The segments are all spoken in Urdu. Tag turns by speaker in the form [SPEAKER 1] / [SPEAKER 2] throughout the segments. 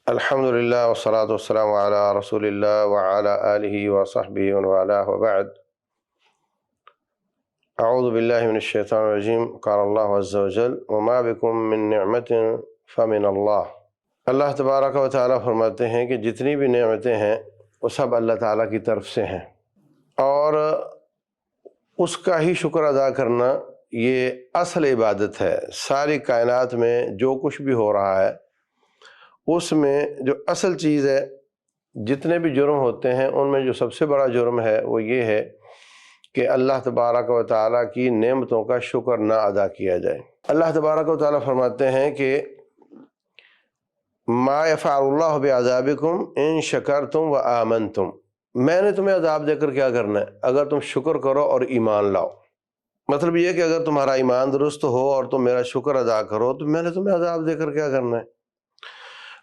[SPEAKER 1] الحمدللہ والصلاة والسلام علی رسول اللہ وعلی آلہ وصحبہ ومن والاه وبعد اعوذ باللہ من الشیطان الرجیم قال اللہ عز وجل وما بکم من نعمت فمن اللہ۔ اللہ تبارک و تعالیٰ فرماتے ہیں کہ جتنی بھی نعمتیں ہیں وہ سب اللہ تعالیٰ کی طرف سے ہیں، اور اس کا ہی شکر ادا کرنا یہ اصل عبادت ہے۔ ساری کائنات میں جو کچھ بھی ہو رہا ہے اس میں جو اصل چیز ہے، جتنے بھی جرم ہوتے ہیں ان میں جو سب سے بڑا جرم ہے وہ یہ ہے کہ اللہ تبارک و تعالیٰ کی نعمتوں کا شکر نہ ادا کیا جائے۔ اللہ تبارک و تعالیٰ فرماتے ہیں کہ ما یفعل اللہ بعذابکم ان شکرتم و آمنتم، میں نے تمہیں عذاب دے کر کیا کرنا ہے اگر تم شکر کرو اور ایمان لاؤ۔ مطلب یہ کہ اگر تمہارا ایمان درست ہو اور تم میرا شکر ادا کرو تو میں نے تمہیں عذاب دے کر کیا کرنا ہے۔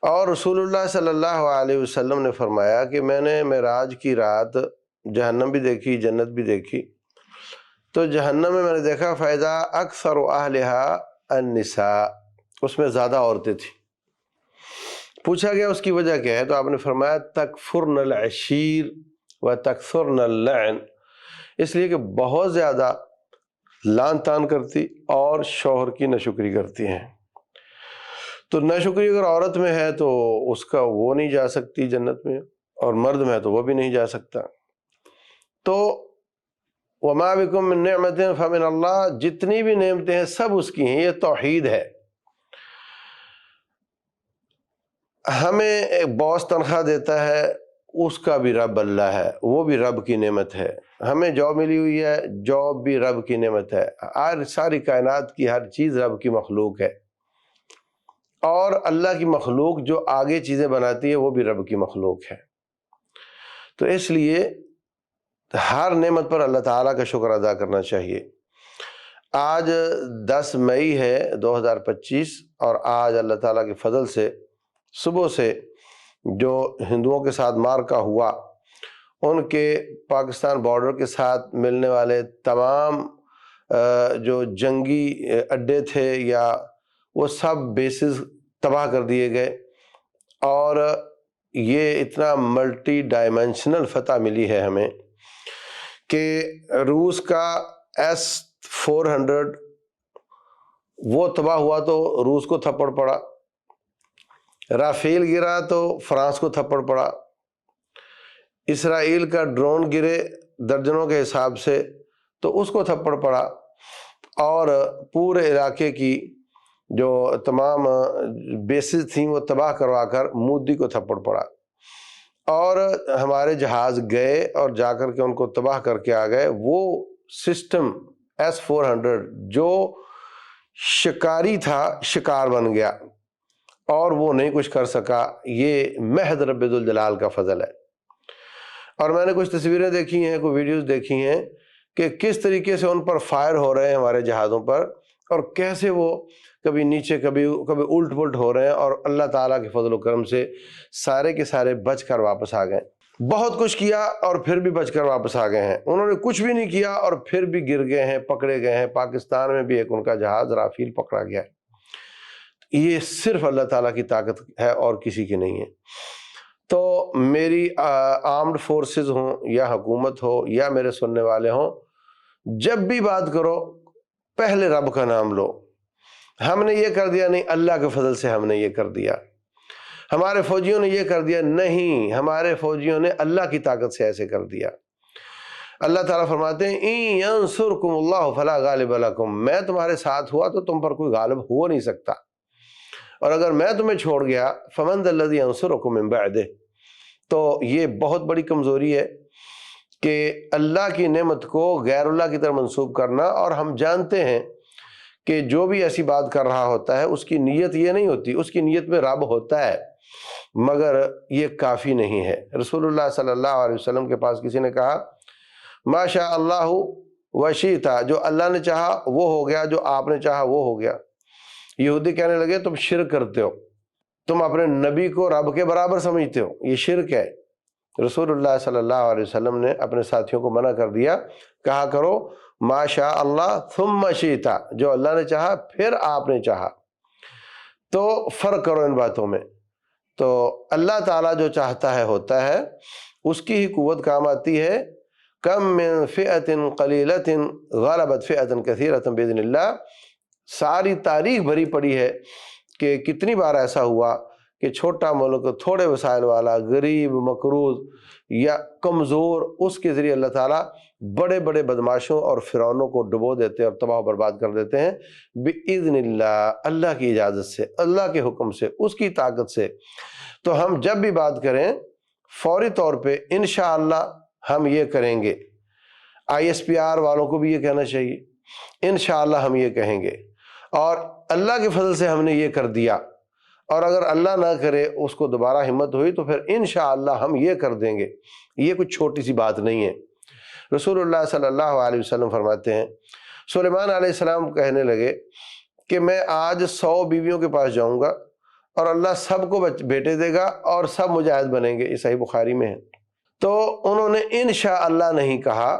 [SPEAKER 1] اور رسول اللہ صلی اللہ علیہ وسلم نے فرمایا کہ میں نے معراج کی رات جہنم بھی دیکھی، جنت بھی دیکھی، تو جہنم میں نے دیکھا فَإِذَا أَكْثَرُ أَهْلِهَا النِّسَاء، اس میں زیادہ عورتیں تھیں۔ پوچھا گیا اس کی وجہ کیا ہے، تو آپ نے فرمایا تَكْفُرْنَ الْعَشِيرَ وَتَكْثُرْنَ اللَّعْنَ، اس لیے کہ بہت زیادہ لعن طعن کرتی اور شوہر کی ناشکری کرتی ہیں۔ تو ناشکری اگر عورت میں ہے تو اس کا وہ نہیں جا سکتی جنت میں، اور مرد میں ہے تو وہ بھی نہیں جا سکتا۔ تو وما بکم من نعمت فمن اللہ، جتنی بھی نعمتیں ہیں سب اس کی ہیں، یہ توحید ہے۔ ہمیں ایک باس تنخواہ دیتا ہے، اس کا بھی رب اللہ ہے، وہ بھی رب کی نعمت ہے۔ ہمیں جاب ملی ہوئی ہے، جاب بھی رب کی نعمت ہے۔ ساری کائنات کی ہر چیز رب کی مخلوق ہے، اور اللہ کی مخلوق جو آگے چیزیں بناتی ہے وہ بھی رب کی مخلوق ہے۔ تو اس لیے ہر نعمت پر اللہ تعالیٰ کا شکر ادا کرنا چاہیے۔ آج 10 مئی ہے 2025، اور آج اللہ تعالیٰ کے فضل سے صبح سے جو ہندوؤں کے ساتھ معرکہ ہوا، ان کے پاکستان بارڈر کے ساتھ ملنے والے تمام جو جنگی اڈے تھے یا وہ سب بیسز تباہ کر دیے گئے، اور یہ اتنا ملٹی ڈائمینشنل فتح ملی ہے ہمیں کہ روس کا S-400 وہ تباہ ہوا تو روس کو تھپڑ پڑا، رافیل گرا تو فرانس کو تھپڑ پڑا، اسرائیل کا ڈرون گرے درجنوں کے حساب سے تو اس کو تھپڑ پڑا، اور پورے علاقے کی جو تمام بیسز تھیں وہ تباہ کروا کر مودی کو تھپڑ پڑا، اور ہمارے جہاز گئے اور جا کر کے ان کو تباہ کر کے آ گئے۔ وہ سسٹم S-400 جو شکاری تھا شکار بن گیا اور وہ نہیں کچھ کر سکا، یہ محض رب ذوالجلال کا فضل ہے۔ اور میں نے کچھ تصویریں دیکھی ہیں، کوئی ویڈیوز دیکھی ہیں کہ کس طریقے سے ان پر فائر ہو رہے ہیں ہمارے جہازوں پر، اور کیسے وہ کبھی نیچے کبھی الٹ پلٹ ہو رہے ہیں، اور اللہ تعالیٰ کے فضل و کرم سے سارے کے سارے بچ کر واپس آ گئے۔ بہت کچھ کیا اور پھر بھی بچ کر واپس آ گئے ہیں۔ انہوں نے کچھ بھی نہیں کیا اور پھر بھی گر گئے ہیں، پکڑے گئے ہیں۔ پاکستان میں بھی ایک ان کا جہاز رافیل پکڑا گیا ہے۔ یہ صرف اللہ تعالیٰ کی طاقت ہے اور کسی کی نہیں ہے۔ تو میری آرمڈ فورسز ہوں یا حکومت ہو یا میرے سننے والے ہوں، جب بھی بات کرو پہلے رب کا نام لو۔ ہم نے یہ کر دیا، نہیں، اللہ کے فضل سے ہم نے یہ کر دیا۔ ہمارے فوجیوں نے یہ کر دیا، نہیں، ہمارے فوجیوں نے اللہ کی طاقت سے ایسے کر دیا۔ اللہ تعالیٰ فرماتے ہیں اِن ینصرکم اللہ فلا غالب لکم، میں تمہارے ساتھ ہوا تو تم پر کوئی غالب ہو نہیں سکتا، اور اگر میں تمہیں چھوڑ گیا فمن ذا الذی ینصرکم من بعدہ۔ تو یہ بہت بڑی کمزوری ہے کہ اللہ کی نعمت کو غیر اللہ کی طرف منسوب کرنا، اور ہم جانتے ہیں کہ جو بھی ایسی بات کر رہا ہوتا ہے اس کی نیت یہ نہیں ہوتی، اس کی نیت میں رب ہوتا ہے، مگر یہ کافی نہیں ہے۔ رسول اللہ صلی اللہ علیہ وسلم کے پاس کسی نے کہا ما شاء اللہ وشئت، جو اللہ نے چاہا وہ ہو گیا، جو آپ نے چاہا وہ ہو گیا۔ یہودی کہنے لگے تم شرک کرتے ہو، تم اپنے نبی کو رب کے برابر سمجھتے ہو، یہ شرک ہے۔ رسول اللہ صلی اللہ علیہ وسلم نے اپنے ساتھیوں کو منع کر دیا، کہا کرو ما شاء اللہ ثم شئت، جو اللہ نے چاہا پھر آپ نے چاہا۔ تو فرق کرو ان باتوں میں۔ تو اللہ تعالیٰ جو چاہتا ہے ہوتا ہے، اس کی ہی قوت کام آتی ہے۔ کم من فئۃ قلیلۃ غلبت فئۃ کثیرۃ باذن اللہ، ساری تاریخ بھری پڑی ہے کہ کتنی بار ایسا ہوا کہ چھوٹا ملک، تھوڑے وسائل والا، غریب، مقروض یا کمزور، اس کے ذریعے اللہ تعالیٰ بڑے بڑے بدماشوں اور فرعونوں کو ڈبو دیتے اور تباہ و برباد کر دیتے ہیں بِإِذْنِ اللہ، اللہ کی اجازت سے، اللہ کے حکم سے، اس کی طاقت سے۔ تو ہم جب بھی بات کریں فوری طور پہ انشاءاللہ ہم یہ کریں گے۔ ISPR والوں کو بھی یہ کہنا چاہیے، انشاءاللہ ہم یہ کہیں گے، اور اللہ کے فضل سے ہم نے یہ کر دیا، اور اگر اللہ نہ کرے اس کو دوبارہ ہمت ہوئی تو پھر انشاءاللہ ہم یہ کر دیں گے۔ یہ کچھ چھوٹی سی بات نہیں ہے۔ رسول اللہ صلی اللہ علیہ وسلم فرماتے ہیں، سلیمان علیہ السلام کہنے لگے کہ میں آج 100 بیویوں کے پاس جاؤں گا اور اللہ سب کو بیٹے دے گا اور سب مجاہد بنیں گے، یہ صحیح بخاری میں ہے۔ تو انہوں نے انشاءاللہ نہیں کہا،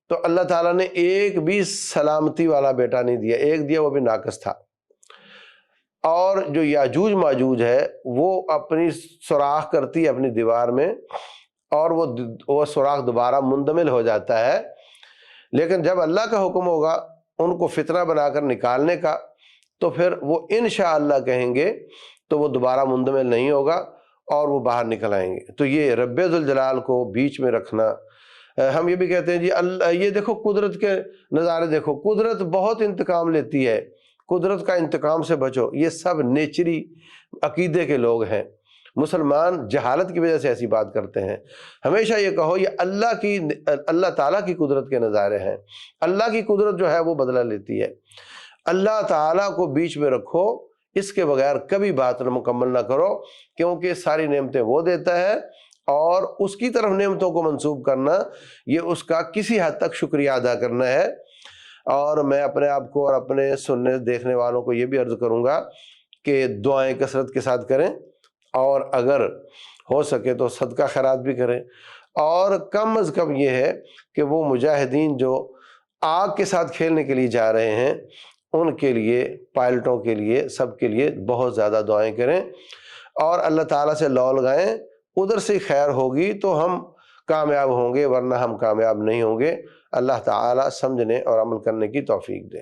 [SPEAKER 1] تو اللہ تعالیٰ نے ایک بھی سلامتی والا بیٹا نہیں دیا، ایک دیا وہ بھی ناقص تھا۔ اور جو یاجوج ماجوج ہے وہ اپنی سوراخ کرتی ہے اپنی دیوار میں، اور وہ سوراخ دوبارہ مندمل ہو جاتا ہے، لیکن جب اللہ کا حکم ہوگا ان کو فتنہ بنا کر نکالنے کا تو پھر وہ انشاءاللہ کہیں گے تو وہ دوبارہ مندمل نہیں ہوگا اور وہ باہر نکل آئیں گے۔ تو یہ رب ذوالجلال کو بیچ میں رکھنا۔ ہم یہ بھی کہتے ہیں جی اللہ، یہ دیکھو قدرت کے نظارے دیکھو، قدرت بہت انتقام لیتی ہے، قدرت کا انتقام سے بچو۔ یہ سب نیچری عقیدے کے لوگ ہیں، مسلمان جہالت کی وجہ سے ایسی بات کرتے ہیں۔ ہمیشہ یہ کہو یہ اللہ تعالیٰ کی قدرت کے نظارے ہیں، اللہ کی قدرت جو ہے وہ بدلہ لیتی ہے۔ اللہ تعالیٰ کو بیچ میں رکھو، اس کے بغیر کبھی بات مکمل نہ کرو، کیونکہ ساری نعمتیں وہ دیتا ہے، اور اس کی طرف نعمتوں کو منسوب کرنا یہ اس کا کسی حد تک شکریہ ادا کرنا ہے۔ اور میں اپنے آپ کو اور اپنے سننے دیکھنے والوں کو یہ بھی عرض کروں گا کہ دعائیں کثرت کے ساتھ کریں، اور اگر ہو سکے تو صدقہ خیرات بھی کریں، اور کم از کم یہ ہے کہ وہ مجاہدین جو آگ کے ساتھ کھیلنے کے لیے جا رہے ہیں ان کے لیے، پائلٹوں کے لیے، سب کے لیے بہت زیادہ دعائیں کریں، اور اللہ تعالیٰ سے لو لگائیں، ادھر سے خیر ہوگی تو ہم کامیاب ہوں گے، ورنہ ہم کامیاب نہیں ہوں گے۔ اللہ تعالیٰ سمجھنے اور عمل کرنے کی توفیق دیں۔